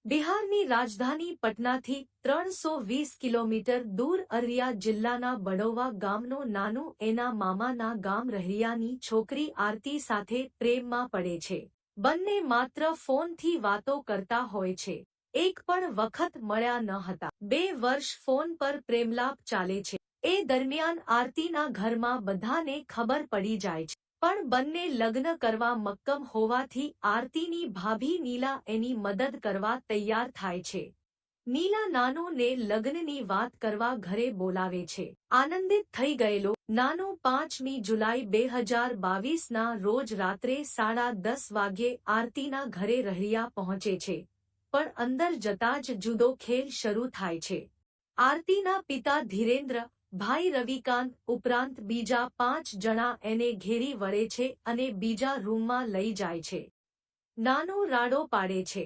બિહારની રાજધાની પટનાથી 320 કિલોમીટર દૂર અરરિયા જિલ્લાના બડૌવા ગામનો નાનું એના મામાના ગામ રહિયાની છોકરી આરતી સાથે પ્રેમમાં પડે છે. બંને માત્ર ફોનથી વાતો કરતા હોય છે. એક પણ વખત મળ્યા ન હતા. 2 વર્ષ ફોન પર પ્રેમલાપ ચાલે છે. એ દરમિયાન આરતીના ઘરમાં બધાને ખબર પડી જાય છે. પણ બંને લગ્ન કરવા મક્કમ હોવાથી આરતીની ભાભી નીલા એની મદદ કરવા તૈયાર થાય છે. નીલા નાનુને લગ્નની વાત કરવા ઘરે બોલાવે છે. આનંદિત થઈ ગયેલો નાનુ 5મી જુલાઈ 2022ના રોજ રાત્રે 10:30 વાગ્યે આરતીના ઘરે રહિયા પહોંચે છે. પણ અંદર જતા જ જુદો ખેલ શરૂ થાય છે. આરતીના પિતા ધીરેન્દ્ર, ભાઈ રવિકાંત ઉપરાંત બીજા 5 જણા એને ઘેરી વળે છે અને બીજા રૂમમાં લઈ જાય છે. નાનો રાડો પાડે છે,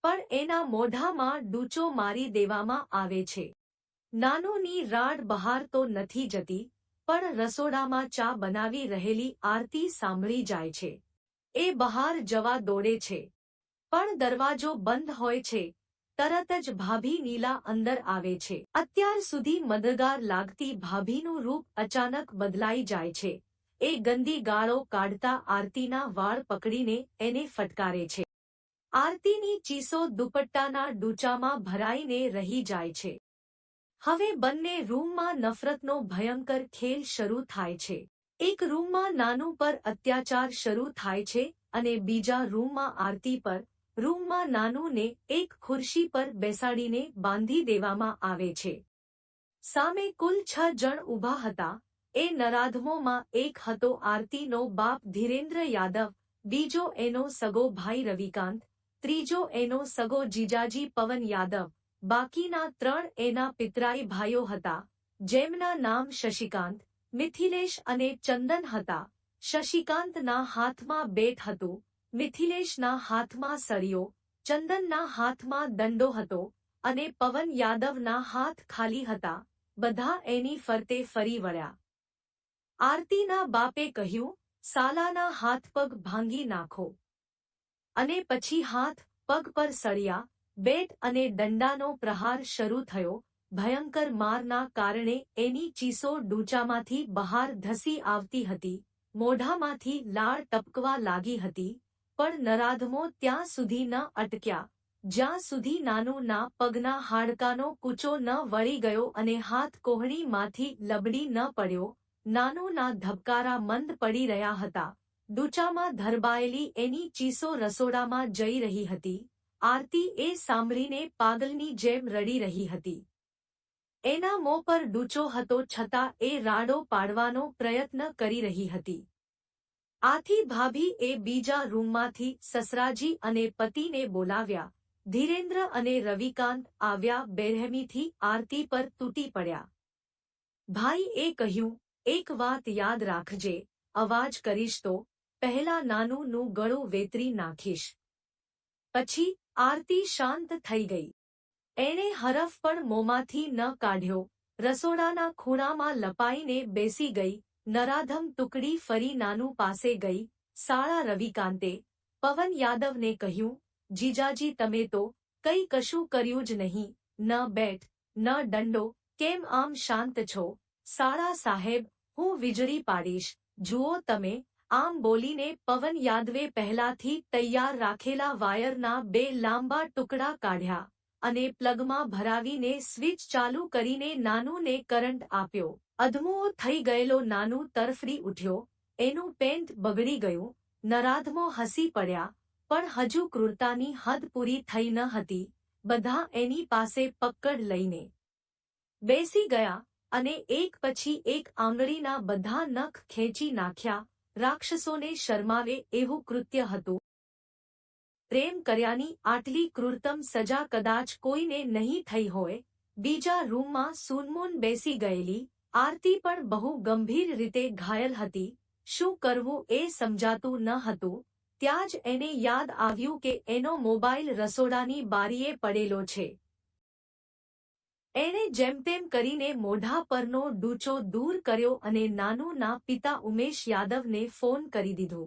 પણ એના મોઢામાં ડૂચો મારી દેવામાં આવે છે. નાનોની રાડ બહાર તો નથી જતી, પણ રસોડામાં ચા બનાવી રહેલી આરતી સાંભળી જાય છે. એ બહાર જવા દોડે છે, પણ દરવાજો બંધ હોય છે. તરત જ ભાભી નીલા અંદર આવે છે. અત્યાર સુધી મદદગાર લાગતી ભાભીનું રૂપ અચાનક બદલાઈ જાય છે. એ ગંદી ગાળો કાઢતા આરતીના વાળ પકડીને એને ફટકારે છે. આરતીની ચીસો દુપટ્ટાના ડૂચામાં ભરાઈને રહી જાય છે. હવે બંને રૂમમાં નફરતનો ભયંકર ખેલ શરૂ થાય છે. એક રૂમમાં નાનુ પર અત્યાચાર શરૂ થાય છે અને બીજા રૂમમાં આરતી પર. રૂમમાં નાનુને એક ખુરશી પર બેસાડીને બાંધી દેવામાં આવે છે. સામે કુલ 6 જણ ઊભા હતા. એ નરાધમોમાં એક હતો આરતીનો બાપ ધીરેન્દ્ર યાદવ, બીજો એનો સગો ભાઈ રવિકાંત, ત્રીજો એનો સગો જીજાજી પવન યાદવ. બાકીના 3 એના પિતરાઈ ભાઈઓ હતા, જેમના નામ શશિકાંત, મિથિલેશ અને ચંદન હતા. શશિકાંતના હાથમાં બેટ હતું, મિથિલેશના હાથમાં સળિયો, ચંદનના હાથમાં દંડો હતો અને પવન યાદવના હાથ ખાલી હતા. બધા એની ફરતે ફરી વળ્યા. આરતીના બાપે કહ્યું, સાલાના હાથપગ ભાંગી નાખો. અને પછી હાથ પગ પર સળિયા, બેટ અને દંડાનો પ્રહાર શરૂ થયો. ભયંકર મારના કારણે એની ચીસો ડૂચામાંથી બહાર ધસી આવતી હતી. મોઢામાંથી લાળ ટપકવા લાગી હતી. પણ નરાધમો ત્યાં સુધી ન અટક્યા, જ્યાં સુધી નાનુના પગના હાડકાનો કૂચો ન વળી ગયો અને હાથ કોહણીમાંથી લબડી ન પડ્યો. નાનુના ધબકારા મંદ પડી રહ્યા હતા. ડૂચામાં ધરબાયેલી એની ચીસો રસોડામાં જઈ રહી હતી. આરતી એ સાંભળીને પાગલની જેમ રડી રહી હતી. એના મોં પર ડૂચો હતો છતાં એ રાડો પાડવાનો પ્રયત્ન કરી રહી હતી. આથી ભાભી એ બીજા રૂમમાંથી સસરાજી અને પતિને બોલાવ્યા. ધીરેન્દ્ર અને રવિકાંત આવ્યા. બેરહેમીથી આરતી પર તૂટી પડ્યા. ભાઈ એ કહ્યું, એક વાત યાદ રાખજે, અવાજ કરીશ તો પહેલા નાનુનું ગળું વેતરી નાખીશ. પછી આરતી શાંત થઈ ગઈ. એણે હરફ પણ મોંમાંથી ન કાઢ્યો. રસોડાના ખૂણામાં લપાઈને બેસી ગઈ. નરાધમ ટુકડી ફરી નાનુ પાસે ગઈ. સાળા રવિકાંતે પવન યાદવને કહ્યું, જીજાજી તમે તો કંઈ કશું કર્યું જ નહીં, ન બેટ, ન દંડો, કેમ આમ શાંત છો? સાળા સાહેબ, હું વીજળી પાડીશ, જુઓ તમે. આમ બોલીને પવન યાદવે પહેલાથી તૈયાર રાખેલા વાયરના 2 લાંબા ટુકડા કાઢ્યા અને પ્લગમાં ભરાવીને સ્વિચ ચાલુ કરીને નાનુને કરંટ આપ્યો. અધમુઓ થઈ ગયેલો નાનુ તરફડી ઉઠ્યો. એનું પેન્ટ બગડી ગયું. નરાધમો હસી પડ્યા, પણ હજુ ક્રૂરતાની હદ પૂરી થઈ ન હતી. બધા એની પાસે પકડ લઈને બેસી ગયા અને એક પછી એક આંગળીના બધા નખ ખેંચી નાખ્યા. રાક્ષસોને શરમાવે એવું કૃત્ય હતું. પ્રેમ કર્યાની આટલી ક્રૂરતમ સજા કદાચ કોઈને નહીં થઈ હોય. બીજા રૂમમાં સૂનમૂન બેસી ગયેલી આરતી પણ બહુ ગંભીર રીતે ઘાયલ હતી. શું કરવું એ સમજાતું ન હતું. ત્યાં જ એને યાદ આવ્યું કે એનો મોબાઈલ રસોડાની બારીએ પડેલો છે. એણે જેમતેમ કરીને મોઢા પરનો ડૂચો દૂર કર્યો અને નાનુના પિતા ઉમેશ યાદવને ફોન કરી દીધો.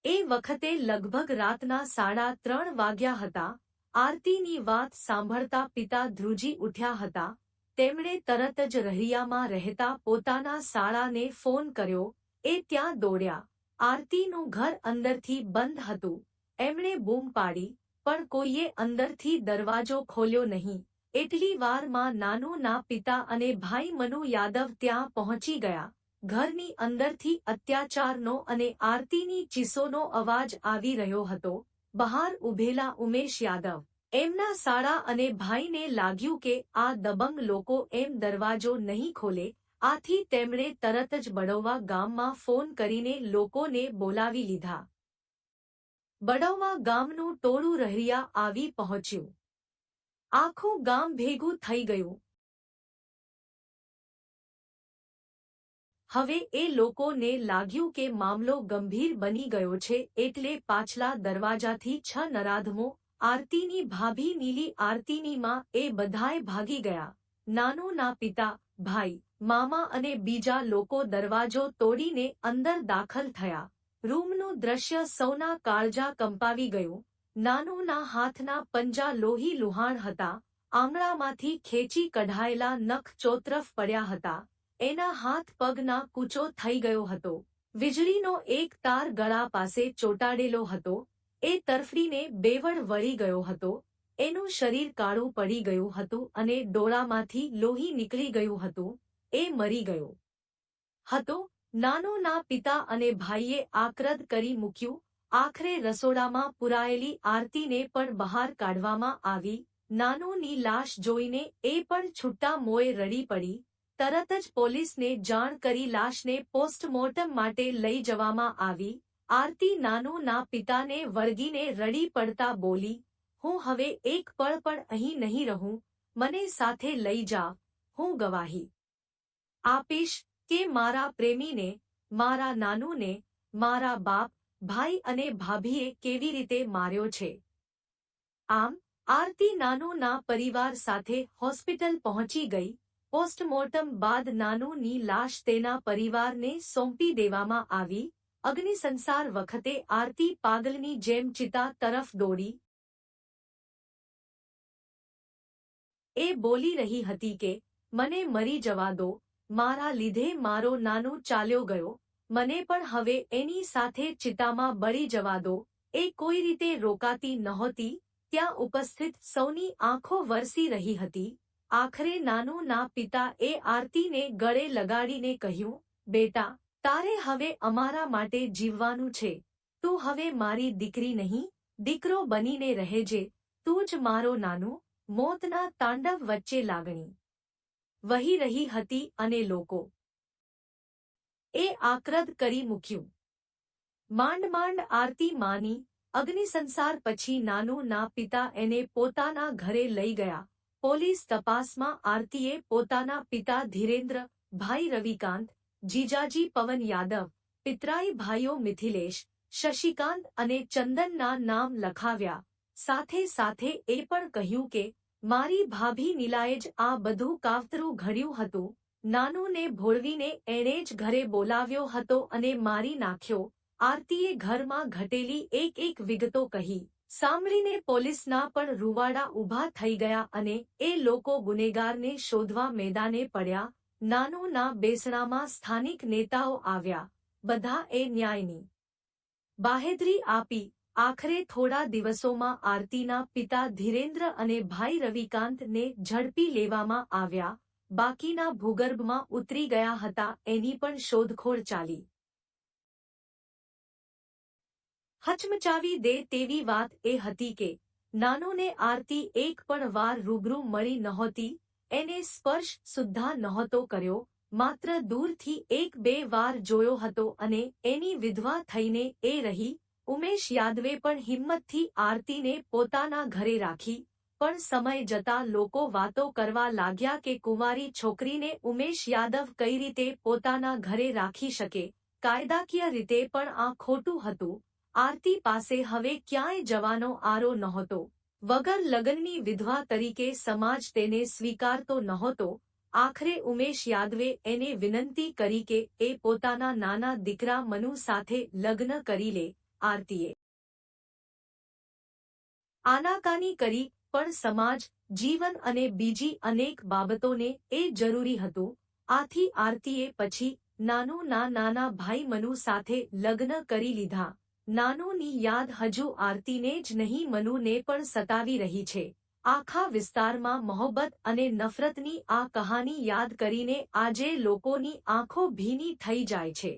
એ વખતે લગભગ રાતના 3:30 વાગ્યા હતા. આરતીની વાત સાંભળતા પિતા ધ્રુજી ઉઠ્યા હતા. તેમણે તરત જ રહિયામાં રહેતા પોતાના સાળાને ફોન કર્યો. એ ત્યાં દોડ્યા. આરતીનું ઘર અંદરથી બંધ હતું. એમણે બૂમ પાડી, પણ કોઈએ અંદરથી દરવાજો ખોલ્યો નહીં. એટલી વારમાં નાનુના પિતા અને ભાઈ મનુ યાદવ ત્યાં પહોંચી ગયા. ઘરની અંદરથી અત્યાચારનો અને આરતીની ચીસોનો અવાજ આવી રહ્યો હતો. બહાર ઊભેલા ઉમેશ યાદવ, એમના સાળા અને ભાઈને લાગ્યું કે આ દબંગ લોકો એમ દરવાજો નહીં ખોલે. આથી તેમણે તરત જ બડૌવા ગામમાં ફોન કરીને લોકોને બોલાવી લીધા. બડૌવા ગામનું ટોળું રહિયા આવી પહોંચ્યું. આખું ગામ ભેગું થઈ ગયું. હવે એ લોકોને લાગ્યું કે મામલો ગંભીર બની ગયો છે, એટલે પાછલા દરવાજાથી 6 નરાધમો, આરતીની ભાભી નીલી, આરતીની માં, એ બધાય ભાગી ગયા. નાનુના પિતા, ભાઈ, મામા અને બીજા લોકો દરવાજો તોડીને અંદર દાખલ થયા. રૂમનું દ્રશ્ય સૌના કાળજા કંપાવી ગયું. નાનુના હાથના પંજા લોહી લુહાણ હતા. આંગળામાંથી ખેંચી કઢાયેલા નખ ચોતરફ પડ્યા હતા. એના હાથ પગના કૂચો થઈ ગયો હતો. વીજળીનો એક તાર ગળા પાસે ચોંટાડેલો હતો. એ તરફડીને બેવડ વળી ગયો હતો. એનું શરીર કાળું પડી ગયું હતું અને ડોળામાંથી લોહી નીકળી ગયું હતું. એ મરી ગયો હતો. નાનુના પિતા અને ભાઈએ આક્રદ કરી મૂક્યું. આખરે રસોડામાં પુરાયેલી આરતીને પણ બહાર કાઢવામાં આવી. નાનુની લાશ જોઈને એ પણ છૂટા મોંએ રડી પડી. તરત જ પોલીસને જાણ કરી લાશને પોસ્ટમોર્ટમ માટે લઈ જવામાં આવી. આરતી નાનુના પિતાને વળગીને રડી પડતા બોલી, હું હવે એક પળ પણ અહીં નહીં રહું. મને સાથે લઈ જા. હું ગવાહી આપીશ કે મારા પ્રેમીને, મારા નાનુને, મારા બાપ, ભાઈ અને ભાભીએ કેવી રીતે માર્યો છે. આમ આરતી નાનુના પરિવાર સાથે હોસ્પિટલ પહોંચી ગઈ. પોસ્ટમોર્ટમ બાદ નાનુની લાશ તેના પરિવારને સોંપી દેવામાં આવી. અગ્નિસંસ્કાર વખતે આરતી પાગલની જેમ ચિતા તરફ દોડી. એ બોલી રહી હતી કે મને મરી જવા દો, મારા લીધે મારો નાનુ ચાલ્યો ગયો. મને પણ હવે એની સાથે ચિતામાં બળી જવા દો. એ કોઈ રીતે રોકાતી નહોતી. ત્યાં ઉપસ્થિત સૌની આંખો વરસી રહી હતી. આખરે નાનુના પિતા એ આરતીને ગળે લગાડીને કહ્યું, બેટા, તારે હવે અમારા માટે જીવવાનું છે. તું હવે મારી દીકરી નહીં, દીકરો બનીને રહેજે. તું જ મારો નાનુ. મોતના તાંડવ વચ્ચે લાગણી વહી રહી હતી અને લોકો એ આક્રદ કરી મૂક્યું. માંડ માંડ આરતી માની. અગ્નિસંસ્કાર પછી નાનુના પિતા એને પોતાના ઘરે લઈ ગયા. પોલીસ તપાસમાં આરતીએ પોતાના પિતા ધીરેન્દ્ર, ભાઈ રવિકાંત, જીજાજી પવન યાદવ, પિતરાઈ ભાઈઓ મિથિલેશ, શશિકાંત અને ચંદનના નામ લખાવ્યા. સાથે સાથે એ પણ કહ્યું કે મારી ભાભી નીલાએ જ આ બધું કાવતરું ઘડ્યું હતું. નાનુને ભોળવીને એણે જ ઘરે બોલાવ્યો હતો અને મારી નાખ્યો. આરતીએ ઘરમાં ઘટેલી એક વિગતો કહી. સાંભળીને પોલીસના પણ રૂવાડા ઊભા થઈ ગયા અને એ લોકો ગુનેગારને શોધવા મેદાને પડ્યા. નાનુના બેસણામાં સ્થાનિક નેતાઓ આવ્યા. બધા એ ન્યાયની બાહેધરી આપી. આખરે થોડા દિવસોમાં આરતીના પિતા ધીરેન્દ્ર અને ભાઈ રવિકાંતને ઝડપી લેવામાં આવ્યા. બાકીના ભૂગર્ભમાં ઉતરી ગયા હતા. એની પણ શોધખોળ ચાલી. હચમચાવી દે તેવી વાત એ હતી કે નાનુને આરતી એક પણ વાર રૂબરૂ મળી નહોતી. એને સ્પર્શ સુદ્ધા નહોતો કર્યો. માત્ર દૂરથી 1-2 વાર જોયો હતો અને એની વિધવા થઈને એ રહી. ઉમેશ યાદવે પણ હિંમતથી આરતીને પોતાના ઘરે રાખી. પણ સમય જતાં લોકો વાતો કરવા લાગ્યા કે કુંવારી છોકરીને ઉમેશ યાદવ કઈ રીતે પોતાના ઘરે રાખી શકે. કાયદાકીય રીતે પણ આ ખોટું હતું. આરતી પાસે હવે ક્યાંય જવાનો આરો નહોતો. વગર લગ્નની વિધવા તરીકે સમાજ તેને સ્વીકારતો નહોતો. આખરે ઉમેશ યાદવે એને વિનંતી કરી કે એ પોતાના નાના દીકરા મનુ સાથે લગ્ન કરી લે. આરતીએ આનાકાની કરી, પણ સમાજ, જીવન અને બીજી અનેક બાબતોને એ જરૂરી હતું. આથી આરતીએ પછી નાના ભાઈ મનુ સાથે લગ્ન કરી લીધા. નાનુની યાદ હજુ આરતીને જ નહીં મનુને પણ સતાવી રહી છે. આખા વિસ્તારમાં મોહબ્બત અને નફરતની આ કહાની યાદ કરીને આજે લોકોની આંખો ભીની થઈ જાય છે.